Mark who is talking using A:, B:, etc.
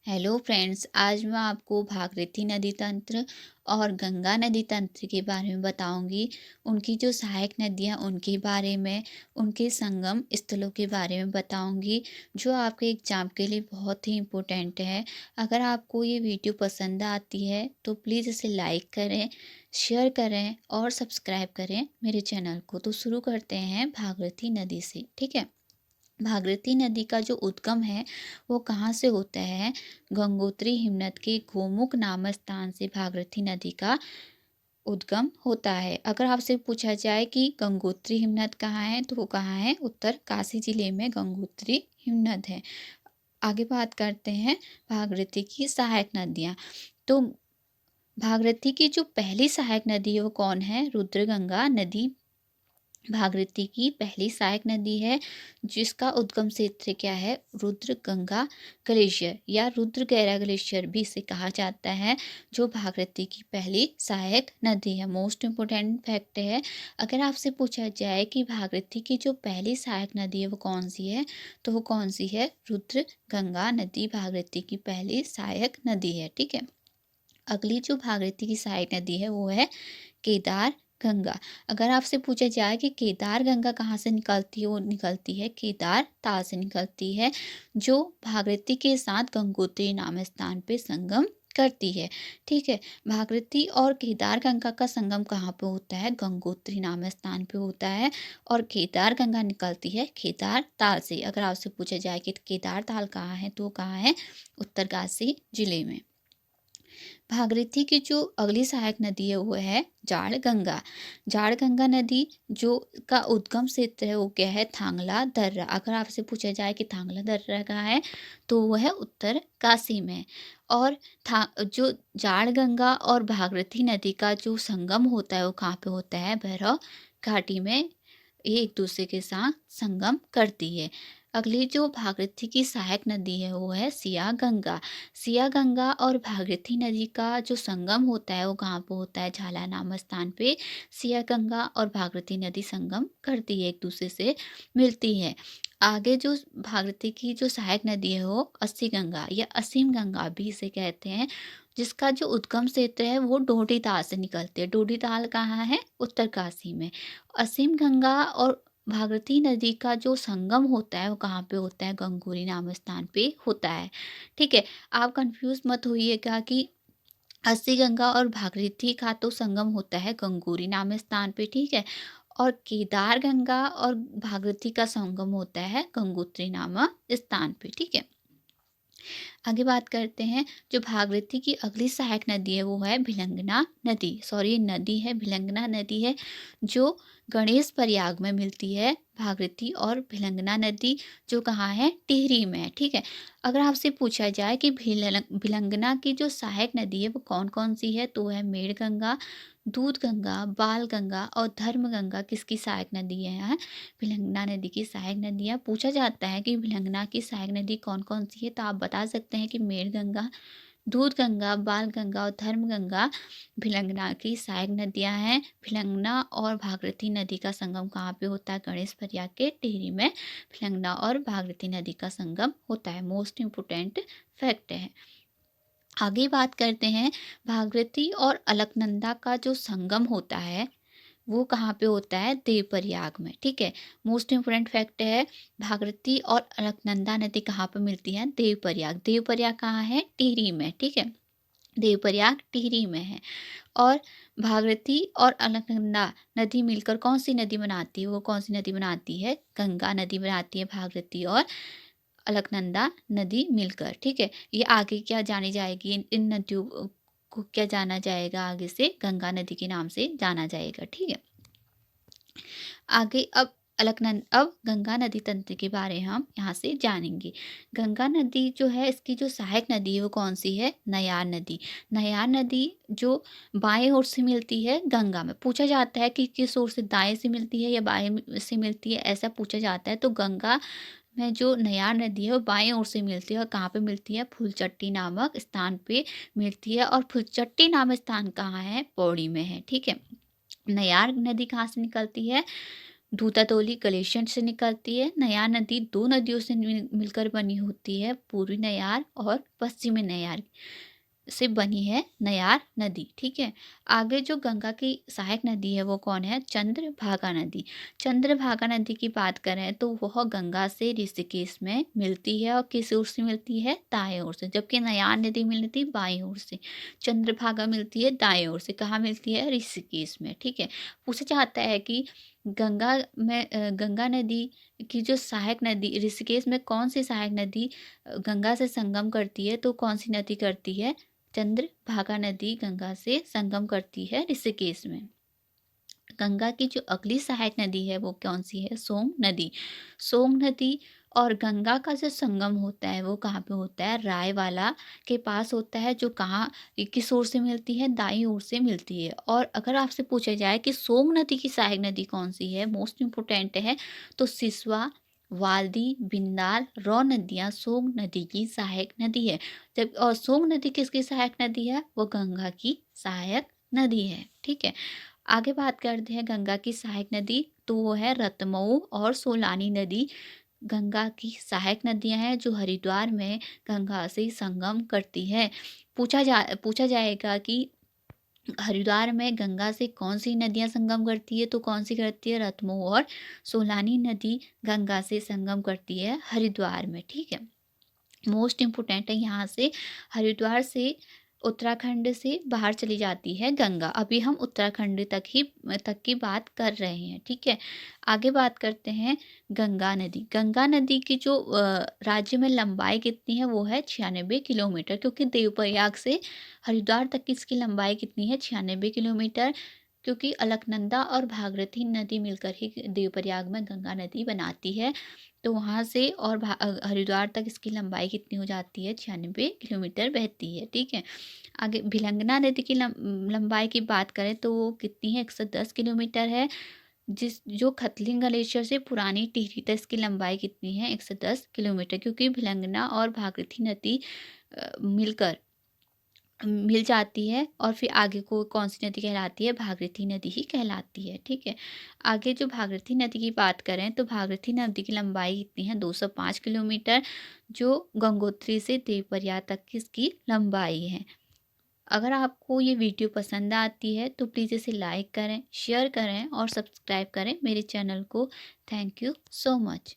A: Hello friends, आज मैं आपको भागीरथी नदी तंत्र और गंगा नदी तंत्र के बारे में बताऊंगी। उनकी जो सहायक नदियां उनके बारे में, उनके संगम स्थलों के बारे में बताऊंगी, जो आपके एग्जाम के लिए बहुत ही इम्पोर्टेंट है। अगर आपको ये वीडियो पसंद आती है तो प्लीज़ इसे लाइक करें, शेयर करें और सब्सक्राइब करें मेरे चैनल को। तो शुरू करते हैं भागीरथी नदी से, ठीक है। भागीरथी नदी का जो उद्गम है वो कहाँ से होता है? गंगोत्री हिमनद के गोमुख नामक स्थान से भागीरथी नदी का उद्गम होता है। अगर आपसे पूछा जाए कि गंगोत्री हिमनद कहाँ है, तो वो कहाँ है? उत्तरकाशी जिले में गंगोत्री हिमनद है। आगे बात करते हैं भागीरथी की सहायक नदियाँ। तो भागीरथी की जो पहली सहायक नदी है वो कौन है? रुद्रगंगा नदी भागीरथी की पहली सहायक नदी है, जिसका उद्गम क्षेत्र क्या है? रुद्र गंगा ग्लेशियर या रुद्र गैरा ग्लेशियर भी इसे कहा जाता है, जो भागीरथी की पहली सहायक नदी है। मोस्ट इम्पोर्टेंट फैक्ट है। अगर आपसे पूछा जाए कि भागीरथी की जो पहली सहायक नदी है वो कौन सी है, तो वो कौन सी है? रुद्र गंगा नदी भागीरथी की पहली सहायक नदी है, ठीक है। अगली जो भागीरथी की सहायक नदी है वो है केदार गंगा। अगर आपसे पूछा जाए कि केदार गंगा कहाँ से निकलती है, वो निकलती है केदार ताल से निकलती है, जो भागीरथी के साथ गंगोत्री नाम स्थान पे संगम करती है, ठीक है। भागीरथी और केदार गंगा का संगम कहाँ पे होता है? गंगोत्री नाम स्थान पे होता है। और केदार गंगा निकलती है केदार ताल से। अगर आपसे पूछा जाए कि केदार ताल कहाँ है, तो वो कहाँ है? उत्तरकाशी जिले में। भागीरथी की जो अगली सहायक नदी है वो है जाड़ गंगा। जाड़ गंगा नदी जो का उद्गम क्षेत्र है वो क्या है? थांगला दर्रा। अगर आपसे पूछा जाए कि थांगला दर्रा कहाँ है, तो वो है उत्तर काशी में। और था जो जाड़ गंगा और भागीरथी नदी का जो संगम होता है वो कहाँ पे होता है? भैरव घाटी में। ये एक दूसरे के साथ संगम करती है। अगली जो भागीरथी की सहायक नदी है वो है सिया गंगा। सिया गंगा और भागीरथी नदी का जो संगम होता है वो कहाँ पे होता है? झाला नामक स्थान पे सिया गंगा और भागीरथी नदी संगम करती है, एक दूसरे से मिलती है। आगे जो भागीरथी की जो सहायक नदी है वो अस्सी गंगा या असीम गंगा भी इसे कहते हैं, जिसका जो उद्गम क्षेत्र है वो डोडी ताल से निकलती है। डोडी ताल कहाँ है? उत्तरकाशी में। असीम गंगा और भागीरथी नदी का जो संगम होता है वो कहाँ पे होता है? गंगोरी नामक स्थान पे होता है, ठीक है। आप कंफ्यूज मत होइएगा कि अस्सी गंगा और भागीरथी का तो संगम होता है गंगोरी नामक स्थान पे, ठीक है। और केदार गंगा और भागीरथी का संगम होता है गंगोत्री नामक स्थान पे, ठीक है। आगे बात करते हैं, जो भागीरथी की अगली सहायक नदी है वो है भिलंगना नदी। सॉरी, नदी है भिलंगना नदी है, जो गणेश प्रयाग में मिलती है। भागीरथी और भिलंगना नदी जो कहाँ है? टिहरी में है, ठीक है। अगर आपसे पूछा जाए कि भिलंगना की जो सहायक नदी है वो कौन कौन सी है, तो वो है मेड़गंगा, दूध गंगा, बाल गंगा और धर्म गंगा किसकी सहायक नदी है? भिलंगना नदी की सहायक नदियाँ। पूछा जाता है कि भिलंगना की सहायक नदी कौन कौन सी है, तो आप बता सकते हैं कि मेड़ गंगा, दूध गंगा, बाल गंगा और धर्म गंगा भिलंगना की सहायक नदियां हैं। भिलंगना और भागीरथी नदी का संगम कहाँ पे होता है? गणेश प्रयाग के टिहरी में भिलंगना और भागीरथी नदी का संगम होता है। मोस्ट इम्पोर्टेंट फैक्ट है। आगे बात करते हैं, भागीरथी और अलकनंदा का जो संगम होता है वो कहाँ पे होता है? देवप्रयाग में, ठीक है। मोस्ट इम्पोर्टेंट फैक्ट है, भागीरथी और अलकनंदा नदी कहाँ पे मिलती है? देवप्रयाग। देवप्रयाग कहाँ है? टिहरी में, ठीक है। देवप्रयाग टिहरी में है। और भागीरथी और अलकनंदा नदी मिलकर कौन सी नदी बनाती है? वो कौन सी नदी बनाती है? गंगा नदी बनाती है, भागीरथी और अलकनंदा नदी मिलकर, ठीक है। ये आगे क्या जानी जाएगी? इन नदियों को क्या जाना जाएगा? आगे से गंगा नदी के नाम से जाना जाएगा, ठीक है। आगे अब गंगा नदी तंत्र के बारे में हम यहाँ से जानेंगे। गंगा नदी जो है, इसकी जो सहायक नदी है वो कौन सी है? नयार नदी। नयार नदी जो बाएं ओर से मिलती है गंगा में। पूछा जाता है कि किस ओर से, दाएं से मिलती है या बाएं से मिलती है, ऐसा पूछा जाता है। तो गंगा में जो नयार नदी है वो बाएं ओर से मिलती है। और कहाँ पे मिलती है? फुलचट्टी नामक स्थान पे मिलती है। और फुलचट्टी नामक स्थान कहाँ है? पौड़ी में है, ठीक है। नयार नदी कहाँ से निकलती है? दूधातोली ग्लेशियर से निकलती है। नयार नदी 2 नदियों से मिलकर बनी होती है, पूर्वी नयार और पश्चिमी नयार से बनी है नयार नदी, ठीक है। आगे जो गंगा की सहायक नदी है वो कौन है? चंद्रभागा नदी। चंद्रभागा नदी की बात करें तो वह गंगा से ऋषिकेश में मिलती है, और किस ओर से मिलती है? दाएं ओर से। जबकि नयार नदी मिलती है बाईं ओर से, चंद्रभागा मिलती है दाएं ओर से। कहाँ मिलती है? ऋषिकेश में, ठीक है। पूछा जाता है कि गंगा नदी की जो सहायक नदी ऋषिकेश में कौन सी सहायक नदी गंगा से संगम करती है? तो कौन सी नदी करती है? चंद्रभागा नदी गंगा से संगम करती है ऋषिकेश में। गंगा की जो अगली सहायक नदी है वो कौन सी है? सोम नदी। सोम नदी और गंगा का जो संगम होता है वो कहाँ पे होता है? रायवाला के पास होता है, जो कहाँ किस ओर से मिलती है? दाईं ओर से मिलती है। और अगर आपसे पूछा जाए कि सोम नदी की सहायक नदी कौन सी है, मोस्ट इम्पोर्टेंट है, तो सिसवा, वाल्दी, बिंदाल, रौ नदियाँ सोम नदी की सहायक नदी है। जब और सोम नदी किसकी सहायक नदी है? वो गंगा की सहायक नदी है, ठीक है। आगे बात करते हैं गंगा की सहायक नदी, तो वो है रतमऊ और सोलानी नदी। गंगा की सहायक नदियां हैं जो हरिद्वार में गंगा से संगम करती है। पूछा जाएगा कि हरिद्वार में गंगा से कौन सी नदियां संगम करती है? तो कौन सी करती है? रतमऊ और सोलानी नदी गंगा से संगम करती है हरिद्वार में, ठीक है। मोस्ट इम्पोर्टेंट है यहाँ से, हरिद्वार से उत्तराखंड से बाहर चली जाती है गंगा। अभी हम उत्तराखंड तक की बात कर रहे हैं, ठीक है। आगे बात करते हैं गंगा नदी। गंगा नदी की जो राज्य में लंबाई कितनी है? वो है 96 किलोमीटर, क्योंकि देवप्रयाग से हरिद्वार तक की इसकी लंबाई कितनी है? 96 किलोमीटर। क्योंकि अलकनंदा और भागीरथी नदी मिलकर ही देवप्रयाग में गंगा नदी बनाती है। तो वहाँ से और हरिद्वार तक इसकी लंबाई कितनी हो जाती है? 96 किलोमीटर बहती है, ठीक है। आगे भिलंगना नदी की लंबाई की बात करें तो वो कितनी है? 110 किलोमीटर है। जो खतलिंग ग्लेशियर से पुरानी टिहरी तक इसकी लंबाई कितनी है? 110 किलोमीटर, क्योंकि भिलंगना और भागीरथी नदी मिलकर मिल जाती है, और फिर आगे को कौन सी नदी कहलाती है? भागीरथी नदी ही कहलाती है, ठीक है। आगे जो भागीरथी नदी की बात करें तो भागीरथी नदी की लंबाई कितनी है? 205 किलोमीटर, जो गंगोत्री से देवप्रयाग तक की इसकी लंबाई है। अगर आपको ये वीडियो पसंद आती है तो प्लीज़ इसे लाइक करें, शेयर करें और सब्सक्राइब करें मेरे चैनल को। Thank you so much.